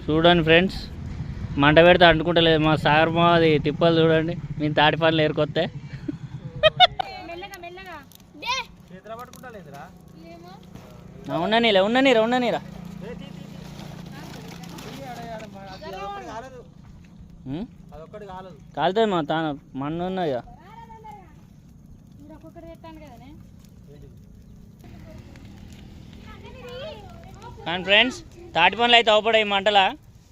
చూడండి ఫ్రెండ్స్, మంట పెడితే అంటుకుంటలేదు మా సాగర్ మాది తిప్పలు చూడండి. మేము తాటి పనులు ఏరుకొస్తే ఉండనీరా కాలుతుంది మా తాను మన్ను ఉన్నది కదా. కానీ ఫ్రెండ్స్ తాటి పనులు అయితే అవపడాయి మంటలా.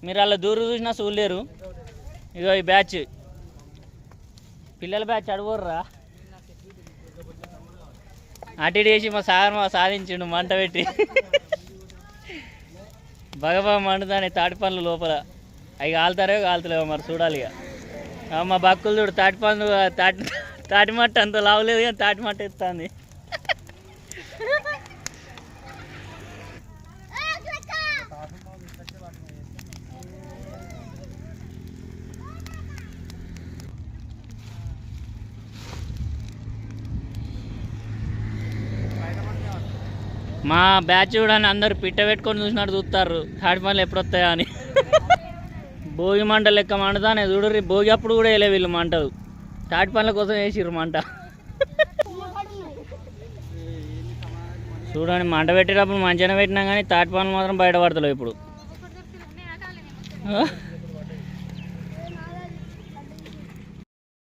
మీరు అలా దూరం చూసినా చూడలేరు. ఇగో ఈ బ్యాచ్ పిల్లల బ్యాచ్ అడుగుర్రా అటు ఇటు వేసి మా సాగర్ మా సాధించిండు మంట పెట్టి. బాగా మండుతానే తాటి పనులు లోపల. అవి కాలుతలేవో మరి చూడాలి ఇక. మా బక్కులు చూడు తాటి పనులు తాటి మట్ట అంత లావలేదు కానీ తాటి మట్ట ఎత్తుంది. మా బ్యాచ్ చూడని అందరు పిట్ట పెట్టుకొని చూసినట్టు చూస్తారు తాటి పనులు ఎప్పుడు వస్తాయా అని. భోగి మంట లెక్క మండుతానే చూడరు. భోగి అప్పుడు కూడా వేయలే వీళ్ళు మంటలు, తాటి పనుల కోసం వేసిర్రు మంట. చూడండి మంట పెట్టేటప్పుడు మంచిగానే పెట్టినా కానీ తాటి పనులు మాత్రం బయటపడతలేవు ఇప్పుడు.